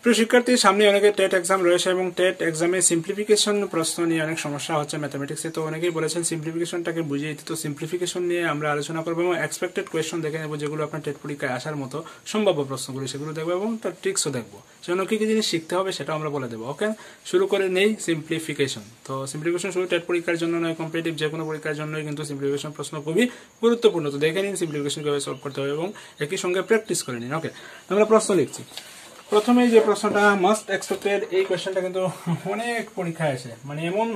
প্রিয় শিক্ষার্থী, সামনে অনেকে টেট এক্সাম রয়েছে এবং টেট এক্সামে সিম্পলিফিকেশন প্রশ্ন নিয়ে অনেক সমস্যা হচ্ছে ম্যাথমেটিক্সে। তো অনেকেই বলেছেন সিম্পলিফিকেশনটাকে বুঝিয়ে দিতে। তো সিম্পলিফিকেশন নিয়ে আমরা আলোচনা করবো এবং এক্সপেক্টেড কোয়েশ্চন দেখে নেবো, যেগুলো আপনার টেট পরীক্ষায় আসার মতো সম্ভাব্য প্রশ্নগুলি সেগুলো দেখবো এবং তার ট্রিক্সও দেখবো। সেজন্য কি কি জিনিস শিখতে হবে সেটাও আমরা বলে দেবো। ওকে, শুরু করে নেই সিম্পলিফিকেশন। তো সিম্পলিফিকেশন শুধু টেট পরীক্ষার জন্য নয়, কম্পিটিটিভ যে কোনো পরীক্ষার জন্যই কিন্তু সিম্পলিফিকেশন প্রশ্ন খুবই গুরুত্বপূর্ণ। তো দেখে নিন সিম্পলিফিকেশন কিভাবে সলভ করতে হবে এবং একই সঙ্গে প্র্যাকটিস করে নিন। ওকে, আমরা প্রশ্ন লিখছি। প্রথমে যে প্রশ্নটা মোস্ট এক্সপেক্টেড, এই কোয়েশ্চনটা কিন্তু অনেক পরীক্ষায় আসে, মানে এমন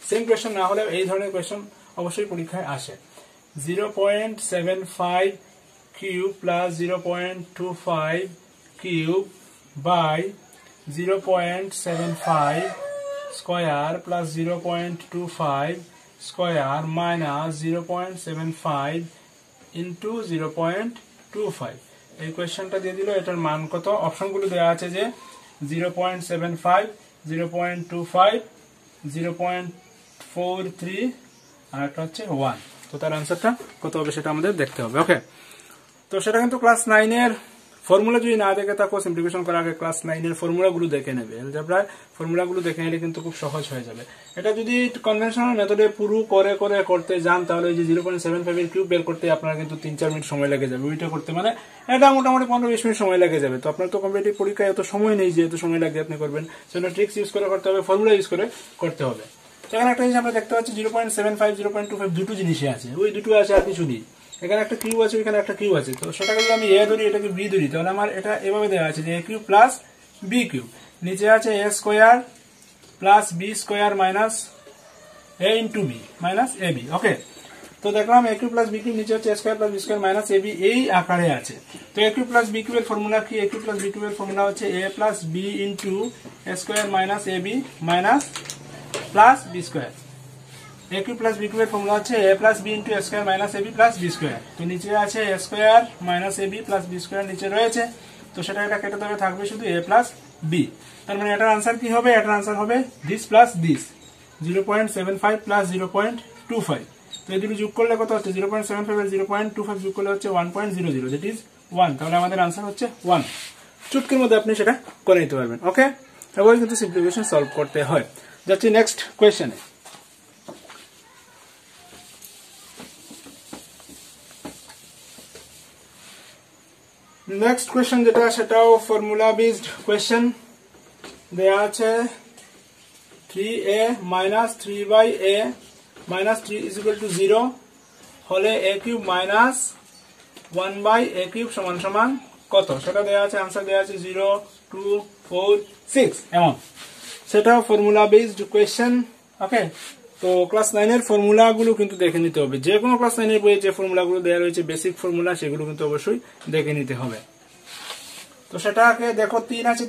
সেম কোয়েশ্চন না হলে এই ধরনের কোয়েশ্চন অবশ্যই পরীক্ষায় আসে। 0.75 cube plus 0.25 cube by 0.75 square plus 0.25 square minus 0.75 into 0.25। এই কোয়েশ্চনটা দিয়ে দিল, এটার মান কত? অপশনগুলো দেওয়া আছে যে 0.75, 0.25, 0.43 আর একটা হচ্ছে 1। তো তার আনসারটা কত হবে সেটা আমাদের দেখতে হবে। ওকে, তো সেটা কিন্তু ক্লাস 9 এর ফর্মুলা যদি না দেখে থাকো, সিম্পলিফিকেশন করার আগে ক্লাস 9 এর ফর্মুলাগুলো দেখে নেবে। এলজেব্রার ফর্মুলাগুলো দেখে নিলে কিন্তু খুব সহজ হয়ে যাবে। এটা যদি কনভেনশনাল মেথডে পুরো করতে যান, তাহলে ওই যে 0.75 এর কিউব বের করতে আপনার কিন্তু 3-4 মিনিট সময় লেগে যাবে। ওইটা করতে মানে এটা মোটামুটি 15-20 মিনিট সময় লেগে যাবে। তো আপনার তো কম্পিটিটিভ পরীক্ষায় এত সময় নেই যে এত সময় লাগে আপনি করবেন। সেজন্য ট্রিক্স ইউজ করে করতে হবে, ফর্মুলা ইউজ করে করতে হবে। সেখানে একটা জিনিস আমরা দেখতে পাচ্ছি 0.75, 0.25 দুটো জিনিসই আছে, ওই দুটো আছে আর কিছু নেই। এখানে একটা কিউব আছে, এখানে একটা কিউব আছে। তো সেটাকে যদি আমি এ ধরি, এটাকে বি ধরি, তাহলে আমার এটা এভাবে দেওয়া আছে যে a cube plus b cube, নিচে আছে এ square plus B square minus a into b minus A b. Okay, তো দেখলাম a cube plus b cube, নিচে হচ্ছে a square plus B square minus A b, এই আকারে আছে। তো এ কিউব প্লাস বি কিউবের ফর্মুলা কি? এ কিউব প্লাস বি কিউবের ফর্মুলা হচ্ছে a plus B into A square minus A b minus plus B square. a cube plus B কিউবের formula হচ্ছে a plus B into A square minus A B plus B square. তো নিচে আছে এ square minus এ B plus B square নিচে রয়েছে। তো সেটা এটা কেটে দেবে, থাকবে শুধু a প্লাস বি। তার মানে এটার আনসার কি হবে? এটার আনসার হবে দিস প্লাস দিস, 0.75 প্লাস 0.25। তো এই দুটো যোগ করলে কত হচ্ছে? 0.75 আর 0.25 যোগ করলে হচ্ছে 1.00, দ্যাট ইজ 1। তাহলে আমাদের আনসার হচ্ছে 1। চুটকির মধ্যে আপনি সেটা করে নিতে পারবেন। ওকে, এবার কিন্তু সিম্পলিফিকেশন সলভ করতে হয়। যাচ্ছি নেক্সট কোয়েশ্চেনে। নেক্সট কোয়েশ্চেন যেটা, সেটাও ফর্মুলা বেসড কোয়েশ্চেন। দেয়া আছে 3a minus 3/a minus 3 is equal to 0 হলে a cube minus 1/a cube সমান সমান কত? সেটা দেওয়া আছে, আনসার দেওয়া আছে 0, 2, 4, 6 এমন। সেটাও ফর্মুলা বেসড কোয়েশ্চেন। ওকে, তো ক্লাস 9 এর ফর্মুলা গুলো কিন্তু দেখে নিতে হবে। যে কোনো ক্লাস 9 এর বইয়ে যে ফর্মুলা গুলো দেওয়া রয়েছে বেসিক ফর্মুলা, সেগুলো কিন্তু অবশ্যই দেখে নিতে হবে। তো সেটাকে দেখো, 3 আছে,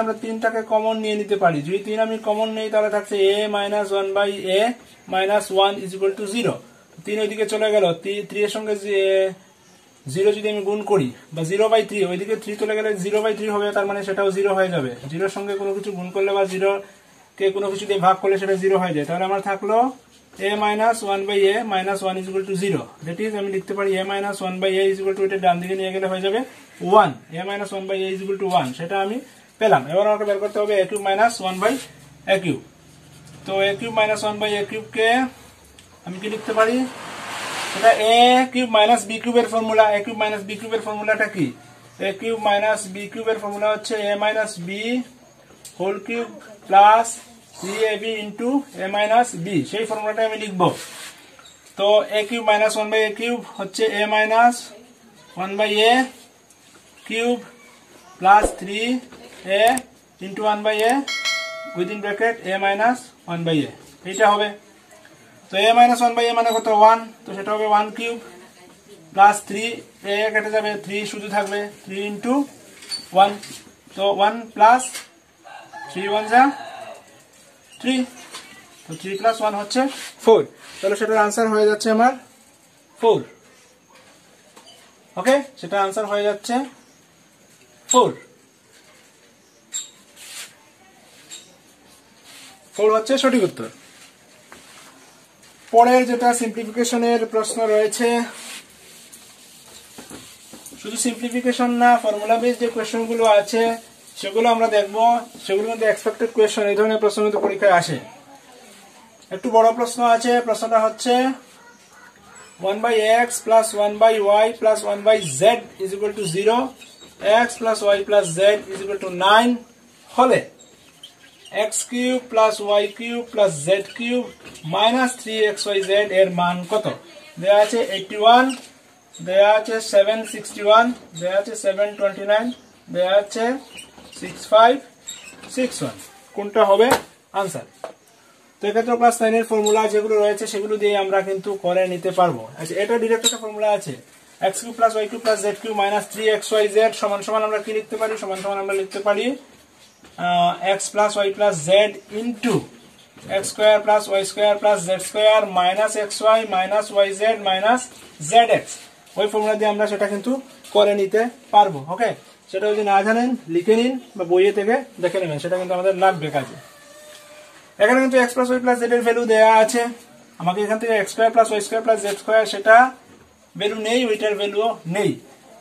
আমরা 3টাকে কমন নিয়ে নিতে পারি। যদি 3 আমি কমন নেই, তাহলে থাকছে a minus 1/a minus 1 is equal to 0। 3 ওইদিকে চলে গেল, 3 এর সঙ্গে 0 যদি আমি গুণ করি, বা 0/3, ওইদিকে 3 চলে গেলে 0/3 হবে, তার মানে সেটাও 0 হয়ে যাবে। 0 সঙ্গে কোনো কিছু গুণ করলে বা 0 কে কোনো কিছু দিয়ে ভাগ করলে সেটা 0 হয়ে যায়। তাহলে আমার থাকলো a minus 1/a minus 1 is equal to 0। That is আমি লিখতে পারি a minus 1/a is equal to, এটা ডান দিকে নিয়ে গেলে হয়ে যাবে 1। a minus 1/a is equal to 1, সেটা আমি পেলাম। এবার আমাকে বের করতে হবে a cube minus 1/a cube. তো a cube minus 1/a cube কে আমি কি লিখতে পারি? এটা a কিউব মাইনাস b কিউবের formula. a cube minus b কিউবের ফর্মুলাটা কি? a কিউব মাইনাস b কিউবের ফর্মুলা হচ্ছে a minus b whole cube plus 3ab into a minus b। সেই ফর্মুলাটা আমি লিখব। তো a cube minus 1/a cube হচ্ছে a minus 1/a cube plus 3a into 1/a within bracket a minus 1/a, এইটা হবে। তো a মাইনাস 1/a মানে কত? 1। তো সেটা হবে 1 কিউব প্লাস 3a কেটে যাবে, 3 শুধু থাকবে, 3 ইন্টু 1। তো 1 প্লাস 3 1 যা 3, তো 3 প্লাস 1 হচ্ছে 4। তাহলে সেটার আনসার হয়ে যাচ্ছে আমার 4। ওকে, সেটা আনসার হয়ে যাচ্ছে 4 হচ্ছে সঠিক উত্তর। পরের যেটা সিম্পলিফিকেশনের প্রশ্ন রয়েছে, শুধু সিম্পলিফিকেশন না, ফর্মুলা বেস যে কোয়েশ্চেনগুলো আছে সেগুলো আমরা দেখবো। সেগুলোর মধ্যে এক্সপেক্টেড কোয়েশ্চেন, এই ধরনের প্রশ্ন কিন্তু পরীক্ষায় আসে। একটু বড় প্রশ্ন আছে। প্রশ্নটা হচ্ছে 1/x plus 1/y plus 1/z is equal to 0, x plus y plus z is equal to 9 হলে x cube plus y cube plus z cube minus 3xyz এর মান কত? দেয়া আছে 81, দেয়া আছে 761, দেয়া আছে 729, দেয়া আছে 6561। কোনটা হবে আনসার? তো এক্ষেত্রে ক্লাস 9 এর ফর্মুলা যেগুলো রয়েছে সেগুলো দিয়ে আমরা কিন্তু করে নিতে পারবো। আচ্ছা, এটা ডিরেক্ট একটা ফর্মুলা আছে, x cube plus y cube plus z cube minus 3xyz সমান সমান আমরা কি লিখতে পারি? সমান সমান আমরা লিখতে পারি x plus y plus z into x square plus y square plus z square minus xy minus yz minus zx। ওই ফর্মুলা দিয়ে আমরা সেটা কিন্তু করে নিতে পারবো। ওকে, সেটা যদি না জানেন লিখে নিন বা বইয়ে থেকে দেখে নেবেন, সেটা কিন্তু আমাদের লাগবে কাজে। এখানে কিন্তু x plus y plus z এর ভ্যালু দেয়া আছে। আমাকে এখান থেকে x square plus y square plus z square সেটা ভ্যালু নেই, ওইটার ভ্যালুও নেই।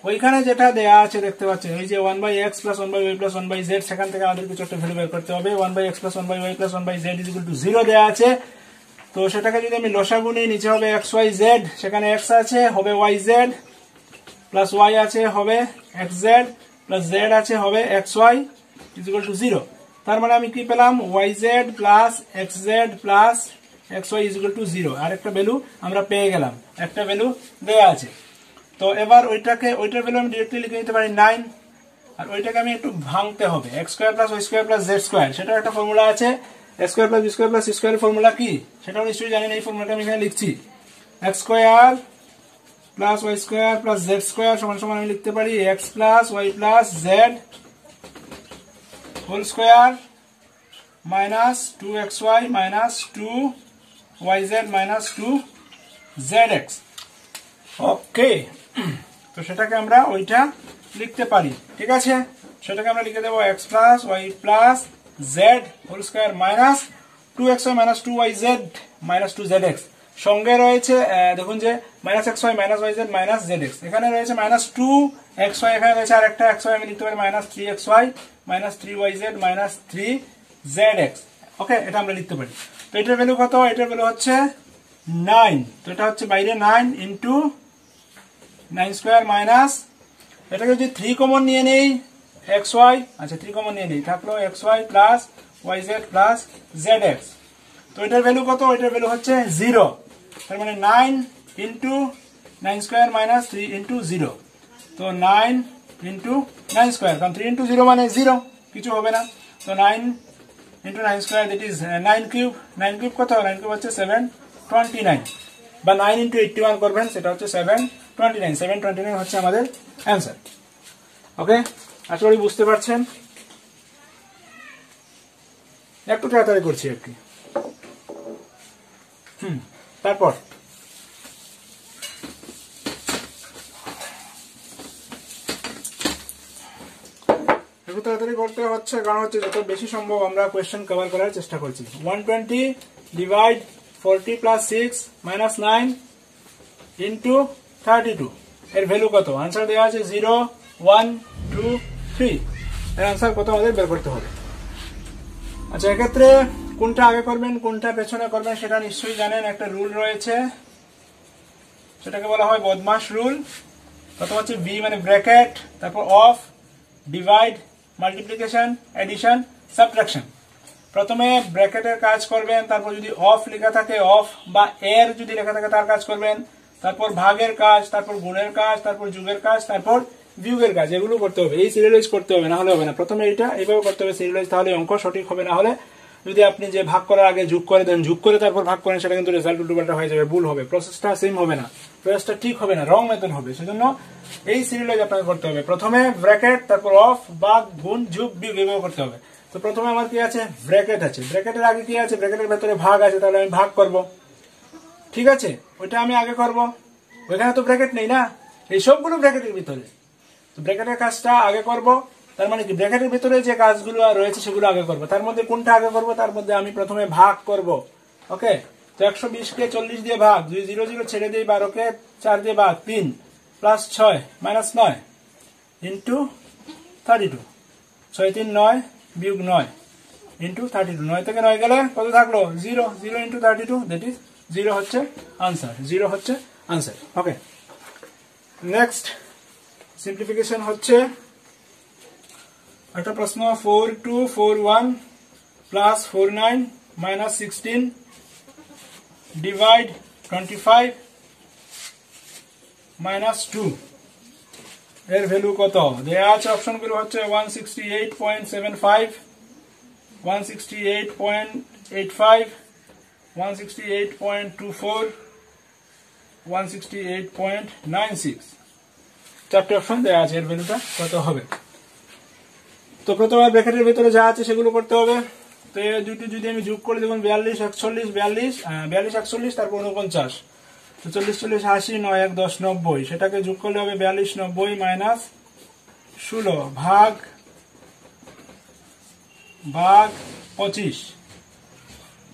ওইখানে যেটা দেয়া আছে দেখতে পাচ্ছেন, এই যে 1/x plus 1/y plus 1/z, সেখান থেকে আমাদের কিছু একটা ভ্যালু বের করতে হবে। 1/x plus 1/y plus 1/z is equal to 0 দেয়া আছে। তো সেটাকে যদি আমি লসাগু নিই, নিচে হবে xyz, সেখানে x আছে হবে yz, প্লাস y আছে হবে xz, প্লাস z আছে হবে xy is equal to 0। তার মানে আমি কি পেলাম? yz plus xz plus xy is equal to 0। আর একটা ভ্যালু আমরা পেয়ে গেলাম, একটা ভ্যালু দেয়া আছে। তো এবার ওইটার ভ্যালু আমি ডিরেক্টলি লিখে নিতে পারি 9, আর ওইটাকে আমি একটু ভাঙতে হবে। x square plus y square plus z square, সেটার একটা ফর্মুলা আছে। x square plus b square plus c স্কয়ারের ফর্মুলা কি সেটাও নিশ্চয়ই জানেন। এই ফর্মুলাটা আমি এখানে লিখছি, x square plus y square plus z square সমান সমান আমি লিখতে পারি x plus y plus z whole square minus 2xy minus 2yz minus 2zx। Okay, তো সেটাকে আমরা ওইটা লিখতে পারি। ঠিক আছে, সেটাকে আমরা লিখে দেবো x plus y plus z whole square minus 2xy minus 2yz minus 2zx। সঙ্গে রয়েছে দেখুন যে minus xy minus yz minus zx, এখানে রয়েছে মাইনাস 2xy, এখানে রয়েছে আর একটা xy, আমি লিখতে পারি minus 3xy minus 3yz minus 3zx। ওকে, এটা আমরা লিখতে পারি। তো এটার ভ্যালু কত? এটার ভ্যালু হচ্ছে 9। তো এটা হচ্ছে বাইরে 9 ইন্টু 9 স্কয়ার মাইনাস, এটাকে যদি 3 কমন নিয়ে নেই xy, আচ্ছা 3 কমন নিয়ে নেই, থাকলো xy plus yz plus zx। তো এটার ভ্যালু কত? এটার ভ্যালু হচ্ছে 0। তার মানে 9 ইন্টু 9 স্কয়ার মাইনাস 3 ইন্টু 0। তো 9 ইন্টু 9 স্কয়ার, কারণ 3 ইন্টু 0 মানে 0, কিছু হবে না। তো 9 into 9 square, that is 9 cube. 9 cube কত? 9 কিউব হচ্ছে 729, বা 9 ইন্টু 81 করবেন, সেটা হচ্ছে 729। 729 হচ্ছে আমাদের অ্যান্সার। ওকে, আশা করি বুঝতে পারছেন। একটু তাড়াতাড়ি করছি আর কি। তারপর একটু তাড়াতাড়ি করতে হচ্ছে, কারণ হচ্ছে যত বেশি সম্ভব আমরা কোয়েশ্চেন কভার করার চেষ্টা করছি। 120 ডিভাইড 40 প্লাস 6 মাইনাস 9 ইন্টু 32 এর ভ্যালু কত? আনসার দেওয়া আছে 0, 1, 2, 3। এর আনসার কত আমাদের বের করতে হবে। আচ্ছা, এক্ষেত্রে কোনটা আগে করবেন কোনটা পেছনে করবেন সেটা নিশ্চয়ই জানেন। একটা রুল রয়েছে, সেটাকে বলা হয় বদমাশ রুল। প্রথম হচ্ছে বি মানে ব্র্যাকেট, তারপর of, divide, multiplication, addition, subtraction. প্রথমে ব্র্যাকেটের কাজ করবেন, তারপর যদি অফ লেখা থাকে অফ বা এর যদি লেখা থাকে তার কাজ করবেন, তারপর ভাগের কাজ, তারপর গুণের কাজ, তারপর যোগের কাজ, তারপর বিয়োগের কাজ। এগুলো করতে হবে, এই সিরিয়ালাইজ করতে হবে, না হলে হবে না। প্রথমে এটা এইভাবে করতে হবে সিরিয়ালাইজ, তাহলে অঙ্ক সঠিক হবে। না হলে যদি আপনি যে ভাগ করার আগে যোগ করে দেন, যোগ করে তারপর ভাগ করেন, সেটা কিন্তু রেজাল্ট উল্টোপাল্টা হয়ে যাবে, ভুল হবে, প্রসেসটা সেম হবে না, প্রসেসটা ঠিক হবে না, রং মেথড হবে। সেজন্য এই সিরিয়ালাইজ আপনাকে করতে হবে। প্রথমে ব্র্যাকেট, তারপর অফ, ভাগ, গুণ, যোগ, বিয়োগ এভাবে করতে হবে। তো প্রথমে আমার কি আছে? ব্র্যাকেট আছে। ব্র্যাকেটের আগে কি আছে? ব্র্যাকেটের ভেতরে ভাগ আছে, তাহলে আমি ভাগ করব। ঠিক আছে, ওইটা আমি আগে করব। ওইখানে তো ব্র্যাকেট নেই না, এই সবগুলো ব্র্যাকেটের ভিতরে। তো ব্র্যাকেটের কাজটা আগে করব, তার মানে কি ব্র্যাকেটের ভিতরে যে কাজগুলো রয়েছে সেগুলো আগে করব। তার মধ্যে কোনটা আগে করব? তার মধ্যে আমি প্রথমে ভাগ করব। ওকে, তো 120 কে 40 দিয়ে ভাগ, 2 0 0 ছেড়ে দিই, 12 কে 4 দিয়ে ভাগ, 3 প্লাস 6 মাইনাস 9 ইন্টু 32। 6 3 9 বিয়োগ 9 ইন্টু 32 9 থেকে 9 গেলে কত থাকলো 0 0 ইন্টু 32 দ্যাট ইজ 0 হচ্ছে আনসার 0 হচ্ছে আনসার ওকে নেক্সট সিম্পলিফিকেশন হচ্ছে একটা প্রশ্ন 4241 প্লাস 49 মাইনাস 16 ডিভাইড 25 মাইনাস 2 এর ভ্যালু কত দেয়া আছে অপশনগুলো হচ্ছে 168.75 168.85 168.24 168.96 চারটি অপশন দেয়া আছে এর ভ্যালুটা কত হবে তো প্রথমে ব্র্যাকেটের ভিতরে যা আছে সেগুলো করতে হবে তো এই দুটো যদি আমি যোগ করি দেখুন 42 41 42 41 তারপর 49 তো 40 40 80 9 1 10 90 সেটাকে যোগ করলে হবে 42 90 মাইনাস 16 ভাগ 25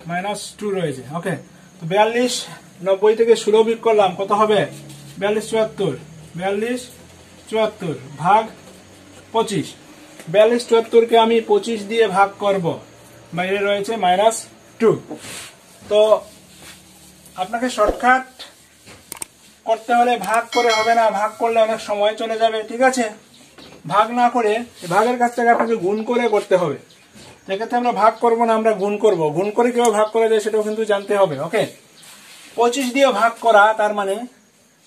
মাইনাস 2 রয়েছে ওকে তো 42 90 থেকে 16 বিয়োগ করলাম কত হবে 42 74 ভাগ 25 42 74 কে আমি 25 দিয়ে ভাগ করব বাইরে রয়েছে মাইনাস 2 তো আপনাকে শর্টকাট করতে হলে ভাগ করে হবে না ভাগ করলে অনেক সময় চলে যাবে ঠিক আছে ভাগ না করে ভাগের কাজটাকে আপনাকে গুণ করে করতে হবে যেক্ষেত্রে আমরা ভাগ করব না আমরা গুণ করব গুণ করে কিভাবে ভাগ করা যায় সেটাও কিন্তু জানতে হবে ওকে 25 দিয়ে ভাগ করা তার মানে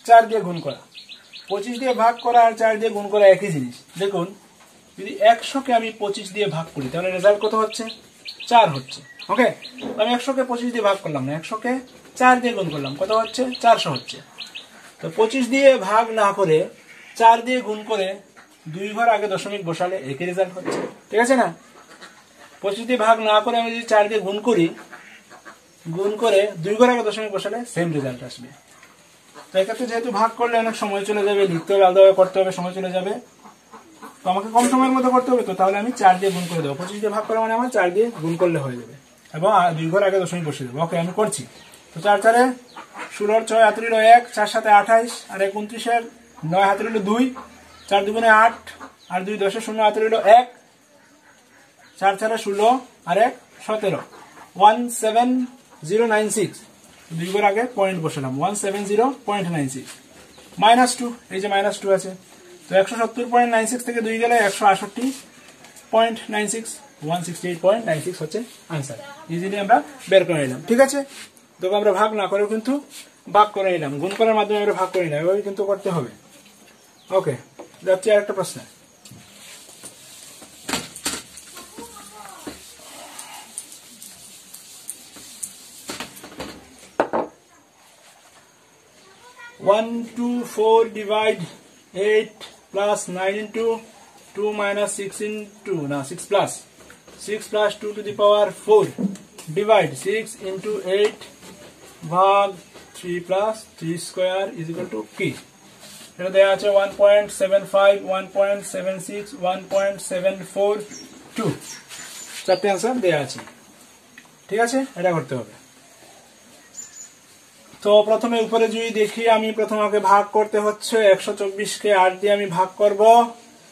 4 দিয়ে গুণ করা 25 দিয়ে ভাগ করা আর 4 দিয়ে গুণ করা একই জিনিস দেখুন যদি 100 কে আমি 25 দিয়ে ভাগ করি তাহলে রেজাল্ট কত হচ্ছে 4 হচ্ছে ওকে আমি 100 কে 25 দিয়ে ভাগ করলাম না 100 কে 4 দিয়ে গুণ করলাম কত হচ্ছে 400 হচ্ছে তো 25 দিয়ে ভাগ না করে 4 দিয়ে গুণ করে 2 ঘর আগে দশমিক বসালে একই রেজাল্ট হচ্ছে ঠিক আছে না 25 দিয়ে ভাগ না করে আমি যদি 4 দিয়ে গুণ করে 2 ঘর আগে দশমিক বসালে সেম রেজাল্ট আসবে তো এক্ষেত্রে যেহেতু ভাগ করলে অনেক সময় চলে যাবে লিখতে হবে আলাদাভাবে করতে হবে সময় চলে যাবে তো আমাকে কম সময়ের মধ্যে করতে হবে তো তাহলে আমি 4 দিয়ে গুণ করে দেবো 25 দিয়ে ভাগ করা মানে আমার 4 দিয়ে গুণ করলে হয়ে যাবে এবং 2 ঘর আগে দশমিক বসিয়ে দেবো ওকে আমি করছি তো 4 4 16 6 হাতে 1 4 7 28 আর 29 9 হাতে 2 4 2 8 আর 2 10 0 হাতে 1 4 4 16 আর 1 17 17096 2 ঘর আগে পয়েন্ট বসালাম 170.96 মাইনাস 2 এই যে মাইনাস 2 আছে তো 170.96 থেকে 2 গেলে 168.96 168.96 হচ্ছে आंसर ইজিলি আমরা বের করে নিলাম ঠিক আছে তো আমরা ভাগ না করেও কিন্তু ভাগ করে নিলাম গুণ করার মাধ্যমে আমরা ভাগ করে নিলাম এভাবে কিন্তু করতে হবে ওকে যাচ্ছে আরেকটা প্রশ্ন One, 2, 4 divide 8 plus 9 into 2 minus 6 into 6 plus 2 to the power 4 divide 6 into 8 भाग 3 plus 3 square is equal to k এটা দেয়া আছে 1.75 1.76 1.742 চারটি आंसर দেয়া আছে ঠিক আছে এটা করতে হবে তো প্রথমে উপরে যদি দেখি আমি প্রথম আগে ভাগ করতে হচ্ছে 124 কে 8 দিয়ে আমি ভাগ করব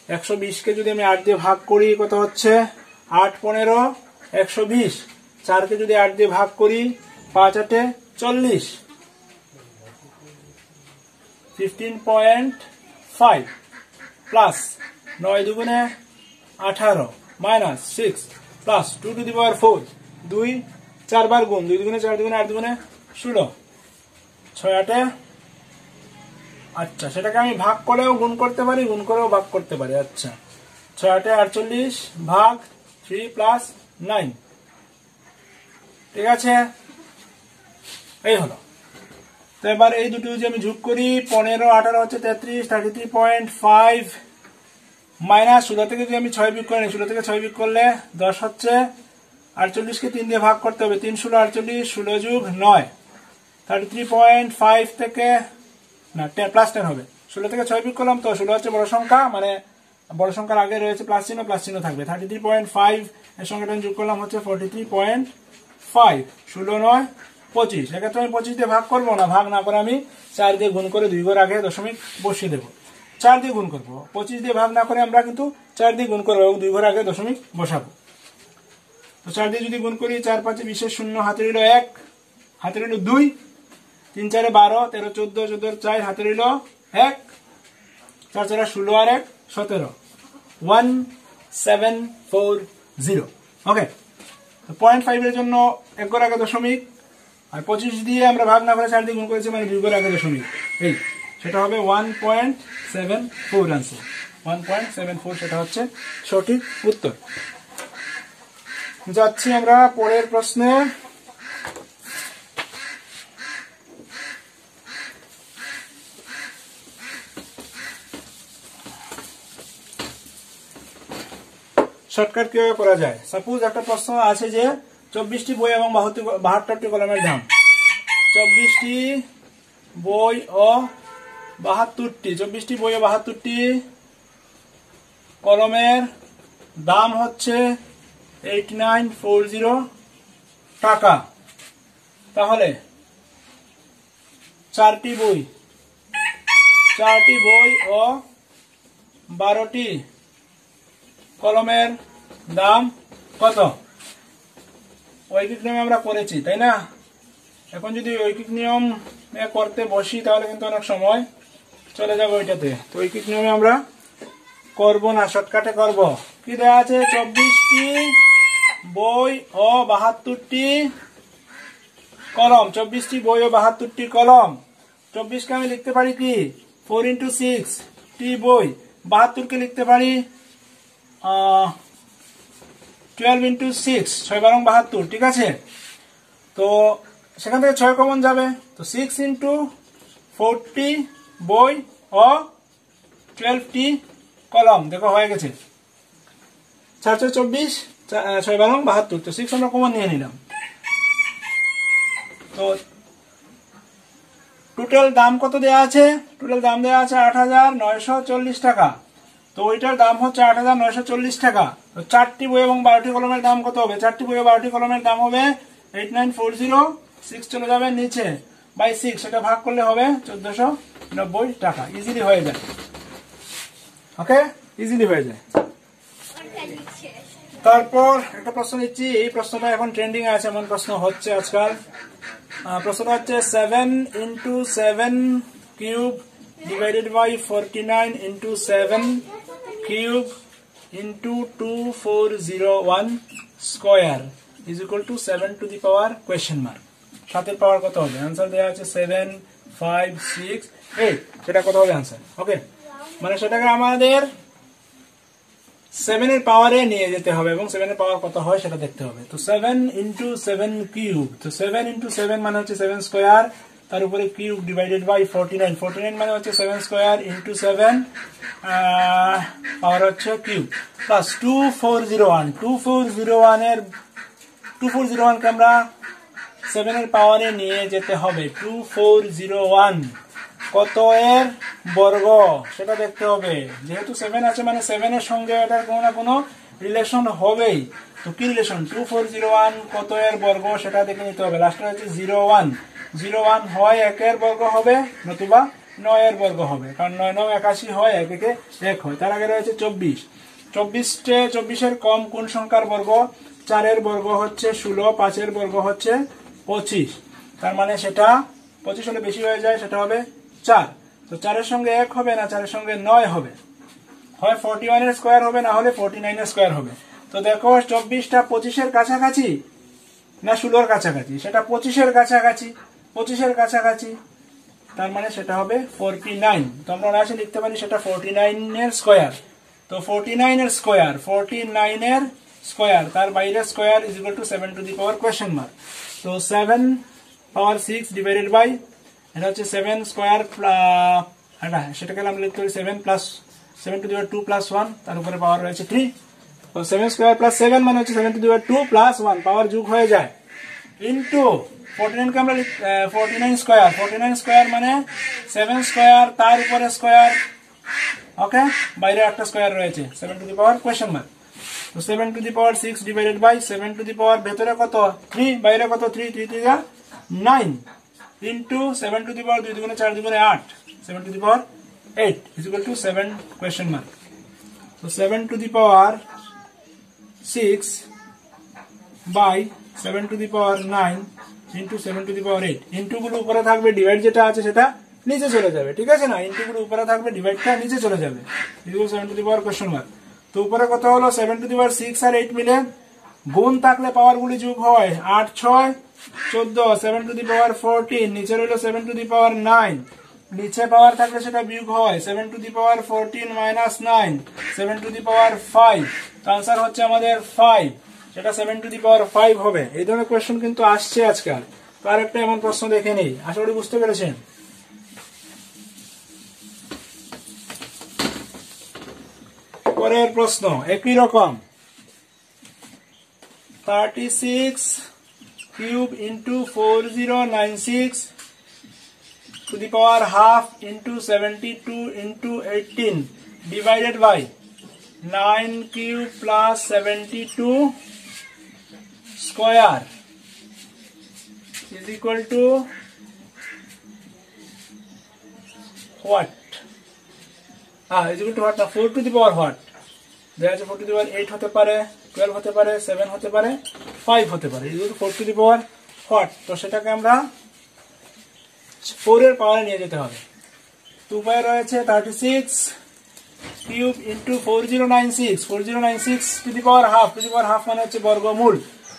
120 কে যদি আমি 8 দিয়ে ভাগ করি কত হচ্ছে 8 15 120 4 কে যদি 8 দিয়ে ভাগ করি 5 8 40 15.5 প্লাস 9 দুগুণে 18 মাইনাস 6 প্লাস 2 টু দি পাওয়ার 4 2 4 বার গুণ 2 দুগুণে 4 দুগুণে 8 দুগুণে 16 6 8 আচ্ছা সেটাকে আমি ভাগ করেও গুণ করতে পারি গুণ করেও ভাগ করতে পারি আচ্ছা 6 8 48 ভাগ 3 প্লাস 9 ঠিক আছে এই হলো তো এবার এই দুটো যদি আমি যোগ করি 15 18 হচ্ছে 33 33.5 মাইনাস 16 থেকে যদি আমি 6 বিয়োগ করি 16 থেকে 6 বিয়োগ করলে 10 হচ্ছে 48 কে 3 দিয়ে ভাগ করতে হবে 3 16 48 16 যোগ 9 33.5 থেকে না 10 প্লাস 10 হবে 16 থেকে 6 বিয়োগ করলাম তো 16 হচ্ছে বড় সংখ্যা মানে বড় সংখ্যার আগে রয়েছে প্লাস চিহ্ন থাকবে 33.5 এর সংখ্যাটা যোগ করলাম হচ্ছে 43.5 16 9 25 এক্ষেত্রে আমি 25 দিয়ে ভাগ করবো না ভাগ না করে আমি 4 দিয়ে গুণ করে 2 ঘর আগে দশমিক বসিয়ে দেবো 4 দিয়ে গুণ করব, 25 দিয়ে ভাগ না করে আমরা কিন্তু 4 দিয়ে গুণ করবো এবং 2 ঘর আগে দশমিক বসাবো। তো 4 দিয়ে যদি গুণ করি 4 5 20 0 হাতে রইল 1, হাতে রইল 2, 3 4 12, 13 14, 14 4 হাতে রইল 1, 4 4 16 আর 1 17, 1740। ওকে, তো 0.5 এর জন্য 1 ঘর আগে দশমিক, আর 25 দিয়ে আমরা ভাগ না করে 4 দিয়ে গুণ করেছি মানে 2 ঘর আগে দশমিক, এই সেটা হবে 1.74 আনসার। 1.74 সেটা হচ্ছে সঠিক উত্তর। যাচ্ছি আমরা পরের প্রশ্নে। শর্টকাট কিভাবে করা যায়। সাপোজ একটা প্রশ্ন আছে যে 24টি বই এবং 72টি কলমের দাম। 24টি বই ও 72টি বই ও 72টি কলমের দাম হচ্ছে 8940 টাকা। তাহলে 4টি বই ও 12টি কলমের দাম কত? ঐকিক নিয়মে আমরা করেছি, তাই না? এখন যদি ঐকিক নিয়মে করতে বসি তাহলে কিন্তু অনেক সময় চলে যাবে ওইটাতে। তো ঐকিক নিয়মে আমরা করব না, শর্টকাটে করব। কি দেওয়া আছে? 24টি বই ও 72টি কলম। 24টি বই ও 72টি কলম। 24কে আমি লিখতে পারি কি 4 × 6 টি বই, 72কে লিখতে পারি 12 × 6, 6 × 72, ঠিক আছে? তো সেখান থেকে 6 কমন যাবে, তো 6 × 40 বই ও 12টি কলম। দেখো হয়ে গেছে 4 4 24, 6 × 72, তো 6 আমরা কমন নিয়ে নিলাম। তো টোটাল দাম কত দেওয়া আছে? টোটাল দাম দেওয়া আছে 8940 টাকা। তো ওইটার দাম হচ্ছে 8940 টাকা। তো 4টি বই এবং 12টি কলমের দাম কত হবে? 4টি বই ও 12টি কলমের দাম হবে 8940, 6 চলে যাবে নিচে বাই 6, সেটা ভাগ করলে হবে 1490 টাকা। ইজিলি হয়ে যায়। ওকে, ইজিলি হয়ে যায়। তারপর একটা প্রশ্ন নিচ্ছি, এই প্রশ্নটা এখন ট্রেন্ডিং আছে, এমন প্রশ্ন হচ্ছে আজকাল। প্রশ্নটা হচ্ছে 7 × 7 cube divided by 49 × 7 cube into 2401 square is equal to 7 to the power question mark। 7 এর পাওয়ার কত হবে? आंसर দেয়া আছে 7 5 6 8, সেটা কত হবে आंसर? ওকে, মানে সেটাকে আমাদের 7 এর পাওয়ারে নিয়ে যেতে হবে এবং 7 এর পাওয়ার কত হয় সেটা দেখতে হবে। তো 7 × 7 কিউব, তো 7 × 7 মানে হচ্ছে 7 স্কয়ার, তার উপরে কিউব ডিভাইডেড বাই 49, 49 মানে হচ্ছে 7 স্কয়ার ইনটু 7 পাওয়ার হচ্ছে কিউব, প্লাস 2401। 2401 কে আমরা 7 এর পাওয়ারে নিয়ে যেতে হবে। 2401 কত এর বর্গ সেটা দেখতে হবে। যেহেতু 7 আছে মানে 7 এর সঙ্গে এটার কোনো না কোনো রিলেশন হবেই। তো কি রিলেশন? 2401 কত এর বর্গ সেটা দেখে নিতে হবে। লাস্টে হচ্ছে 01, 01 হয় 1 এর বর্গ হবে নতুবা 9 এর বর্গ হবে, কারণ 9 9 81 হয়, 1 1 1 হয়। তার আগে রয়েছে 24, 24 এর কম কোন সংখ্যার বর্গ? 4 এর বর্গ হচ্ছে 16, 5 এর বর্গ হচ্ছে 25, তার মানে সেটা 25 হলে বেশি হয়ে যায়, সেটা হবে 4। তো 4 এর সঙ্গে 1 হবে না, 4 এর সঙ্গে 9 হবে, হয় 41 এর স্কয়ার হবে না হলে 49 এর স্কয়ার হবে। তো দেখো 24টা 25 এর কাছাকাছি না 16 এর কাছাকাছি? সেটা 25 এর কাছাকাছি, 25 এর কাছাকাছি, তার মানে সেটা হবে 49। তো আমরা অনায়াসে লিখতে পারি সেটা 49 এর স্কয়ার। তো 49 এর স্কয়ার, 49 এর স্কয়ার, তার বাইরে square is equal to 7 to the power question mark. তো 7 পাওয়ার 6 ডিভাইডেড বাই, এটা হচ্ছে 7 স্কয়ার, হ্যাঁ সেটাকে আমরা লিখতে পারি 7 plus 7 to the power 2 plus 1, তার উপরে পাওয়ার রয়েছে 3। তো 7 স্কয়ার প্লাস 7 মানে হচ্ছে 7 টু দি পাওয়ার 2 প্লাস 1, পাওয়ার যোগ হয়ে যায়, ইনটু 49 কে আমরা 49 স্কয়ার, 49 স্কয়ার মানে 7 স্কয়ার তার উপরে স্কয়ার, ওকে, বাইরে একটা স্কয়ার রয়েছে 7 to the power question mark. তো 7 to the power 6 divided by 7 to the power ভেতরে কত 3, বাইরে কত 3, 3 3 9, ইনটু 7 টু দি পাওয়ার 2 দুগুণে 4 দুগুণে 8, 7 to the power 8 is equal to 7 question mark. So 7 to the power 6 by 7 to the power 9 into 7 to the power 8. Into গুলো উপরে থাকবে, divide যেটা আছে সেটা নিচে চলে যাবে, ঠিক আছে না? ইনটু গুলো উপরে থাকবে, ডিভাইডটা নিচে চলে যাবে। Equal 7 to the power question mark. তো উপরে কত হলো? 7 to the power 6 আর 8 মিলে গুণ থাকলে পাওয়ার গুলি যোগ হয়, 8 6 14, 7 to the power 14, নিচে রইল 7 to the power 9, নিচে পাওয়ার থাকলে সেটা বিয়োগ হয়, 7 to the power 14 minus 9, 7 to the power 5, তো आंसर হচ্ছে আমাদের 5, সেটা 7 to the power 5 হবে। এই ধরনের কোশ্চেন কিন্তু আসছে আজকাল। তো আরেকটা এমন প্রশ্ন দেখে নেই, আশা করি বুঝতে পেরেছেন। পরের প্রশ্ন একই রকম, 36 cube into 4096 to the power half into 72 into 18 divided by 9 cube plus 72 square is equal to what? Is equal to what? 4 to the power what? দেখা যাচ্ছে 4 to the power 8 হতে পারে, 12 হতে পারে, 7 হতে পারে, 5 হতে পারে। is equal to 4 to the power what? তো সেটাকে আমরা 4 এর পাওয়ারে নিয়ে যেতে হবে। তো উপায় রয়েছে 36 cube into 4096, 4096 two the power half, two the power half মানে হচ্ছে বর্গমূল।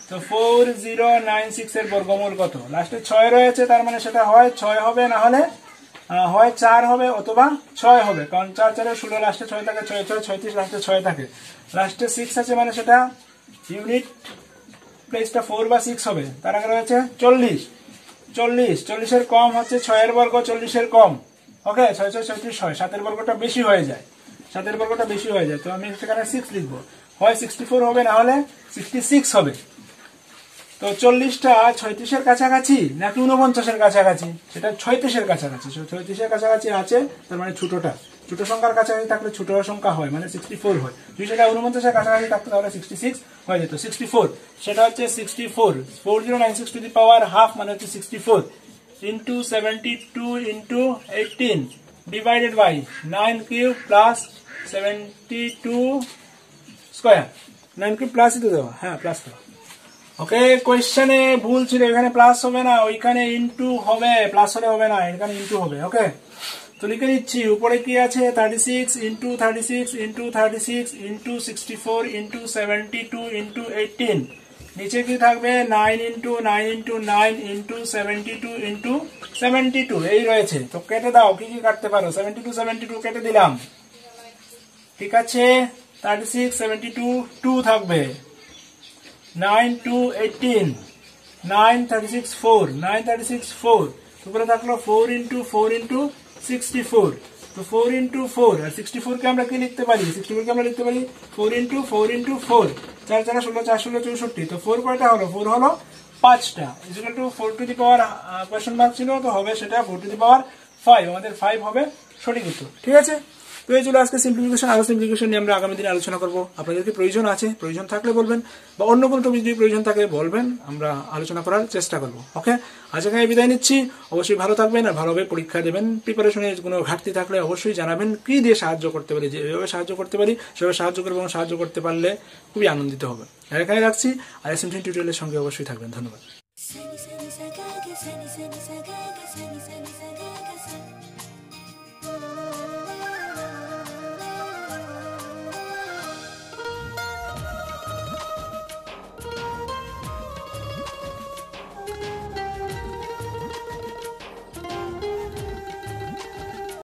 তো 4096 এর বর্গমূল কত? লাস্টে 6 রয়েছে, তার মানে সেটা হয় 6 হবে, না হলে হয় 4 হবে অথবা 6 হবে, কারণ 4 4 16, লাস্টে 6 থাকে, 6 6 36, লাস্টে 6 থাকে, লাস্টে 6 আছে মানে সেটা ইউনিট প্লেসটা 4 বা 6 হবে। তার আগে রয়েছে 40, 40 এর কম হচ্ছে 6 এর বর্গ, 40 এর কম, ওকে 6 6 36 হয়, 7 এর বর্গটা বেশি হয়ে যায়, 7 এর বর্গটা বেশি হয়ে যায়, তো আমি সেখানে 6 লিখবো, হয় 64 হবে না হলে 66 হবে। তো 40টা 36 এর কাছাকাছি নাকি 49 এর কাছাকাছি? সেটা 36 এর কাছাকাছি, 36 এর কাছাকাছি আছে, তার মানে ছোটটা, ছোট সংখ্যার কাছাকাছি থাকলে ছোট সংখ্যা হয়, মানে 64 হয়। যদি সেটা 49 এর কাছাকাছি থাকতো তাহলে 66 হয়ে যেত। 64 সেটা হচ্ছে 64, 4096 টু দি পাওয়ার হাফ মানে হচ্ছে 64 into 72 into 18 divided by 9 cube plus 72 square, 9 cube প্লাসই তো দেওয়া, হ্যাঁ প্লাস দেওয়া। ওকে, কোয়েশ্চেনে ভুল ছিল, এখানে প্লাস হবে না, ওইখানে ইনটু হবে, প্লাস হলে হবে না, এখানে ইনটু হবে। ওকে, তো লিখে নিচ্ছি, উপরে কি আছে 36 into 36 into 36 into 64 into 72 into 18, নিচে কি থাকবে 9 ইনটু 9 ইনটু 9 ইনটু 72 ইনটু 72, এই রয়েছে। তো কেটে দাও, কি কি কাটতে পারো? 72 72 কেটে দিলাম, ঠিক আছে। 36 72 2 থাকবে, 9 2 18, 9 36 4, 9 36 4, উপরে থাকলো 4 ইনটু 4 ইনটু 64, তো 4 ইনটু 4, আর 64 কে আমরা কি লিখতে পারি? 64 কে আমরা লিখতে পারি 4 ইনটু 4 ইনটু 4, 4 4 16, 4 16 64, তো 4 কয়টা হলো? 4 হলো 5টা, is equal to 4 two the power question mark ছিল, তো হবে সেটা 4 টু দি পাওয়ার 5, আমাদের 5 হবে সঠিক উত্তর, ঠিক আছে। তো এই ছিল আজকে সিম্পলিফিকেশন। আরো সিম্পলিফিকেশন নিয়ে আমরা আগামী দিনে আলোচনা করবো। আপনাদের যদি প্রয়োজন আছে, প্রয়োজন থাকলে বলবেন, বা অন্য কোনো টপিক যদি প্রয়োজন থাকে বলবেন, আমরা আলোচনা করার চেষ্টা করবো। ওকে, আজ এখানে বিদায় নিচ্ছি। অবশ্যই ভালো থাকবেন আর ভালোভাবে পরীক্ষা দেবেন। প্রিপারেশনে কোনো ঘাটতি থাকলে অবশ্যই জানাবেন, কি দিয়ে সাহায্য করতে পারি, যেভাবে সাহায্য করতে পারি সেভাবে সাহায্য করবো, এবং সাহায্য করতে পারলে খুবই আনন্দিত হবে। আর এখানে রাখছি, আর এসএম টিউটোরিয়ালের সঙ্গে অবশ্যই থাকবেন। ধন্যবাদ।